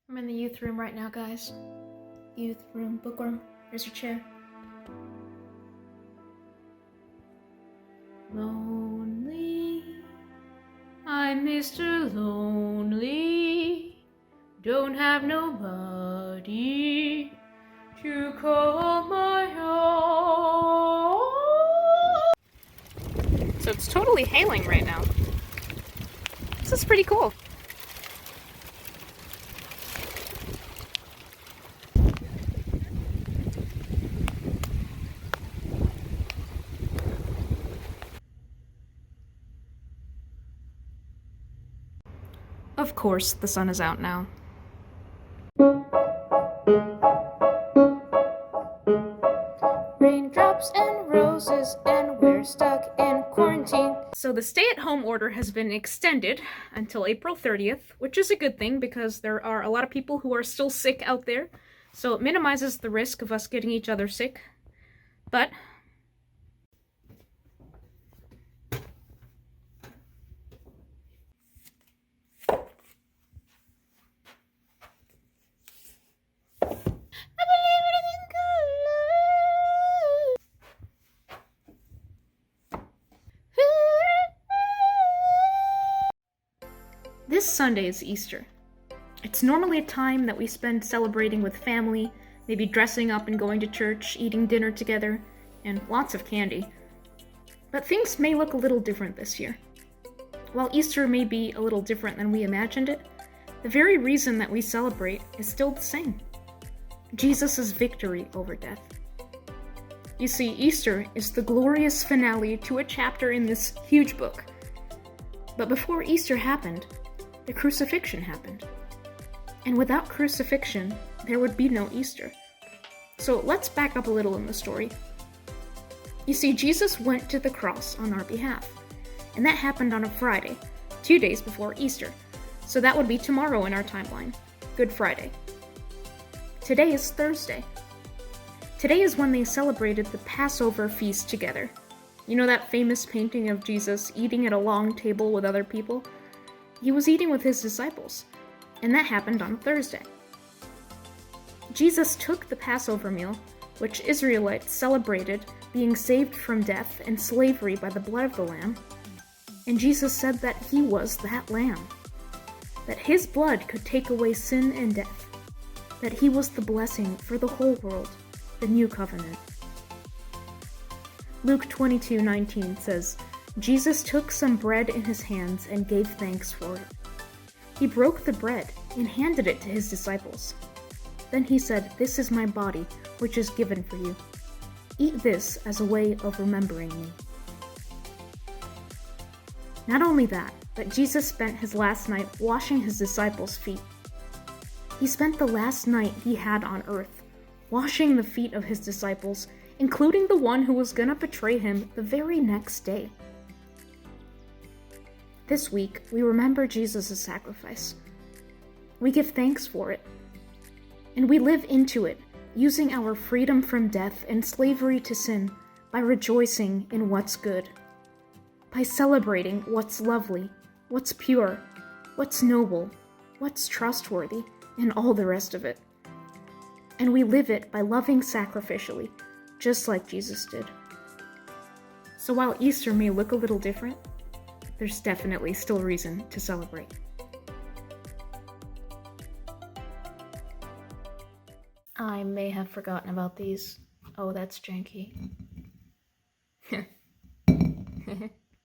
I'm in the youth room right now, guys. Youth room, bookworm. Here's your chair. Lonely, I'm Mr. Lonely. Don't have nobody to call my own. So it's totally hailing right now. This is pretty cool. Of course, the sun is out now. Raindrops and roses, and we're stuck in quarantine. So the stay-at-home order has been extended until April 30th, which is a good thing because there are a lot of people who are still sick out there. So it minimizes the risk of us getting each other sick. But this Sunday is Easter. It's normally a time that we spend celebrating with family, maybe dressing up and going to church, eating dinner together, and lots of candy. But things may look a little different this year. While Easter may be a little different than we imagined it, the very reason that we celebrate is still the same: Jesus' victory over death. You see, Easter is the glorious finale to a chapter in this huge book. But before Easter happened, the crucifixion happened. And without crucifixion, there would be no Easter. So let's back up a little in the story. You see, Jesus went to the cross on our behalf, and that happened on a Friday, 2 days before Easter. So that would be tomorrow in our timeline, Good Friday. Today is Thursday. Today is when they celebrated the Passover feast together. You know that famous painting of Jesus eating at a long table with other people? He was eating with his disciples, and that happened on Thursday. Jesus took the Passover meal, which Israelites celebrated being saved from death and slavery by the blood of the Lamb, and Jesus said that he was that Lamb, that his blood could take away sin and death, that he was the blessing for the whole world, the new covenant. Luke 22:19 says, Jesus took some bread in his hands and gave thanks for it. He broke the bread and handed it to his disciples. Then he said, "This is my body, which is given for you. Eat this as a way of remembering me." Not only that, but Jesus spent his last night washing his disciples' feet. He spent the last night he had on earth, washing the feet of his disciples, including the one who was gonna betray him the very next day. This week, we remember Jesus' sacrifice. We give thanks for it. And we live into it, using our freedom from death and slavery to sin by rejoicing in what's good, by celebrating what's lovely, what's pure, what's noble, what's trustworthy, and all the rest of it. And we live it by loving sacrificially, just like Jesus did. So while Easter may look a little different, there's definitely still reason to celebrate. I may have forgotten about these. Oh, that's janky.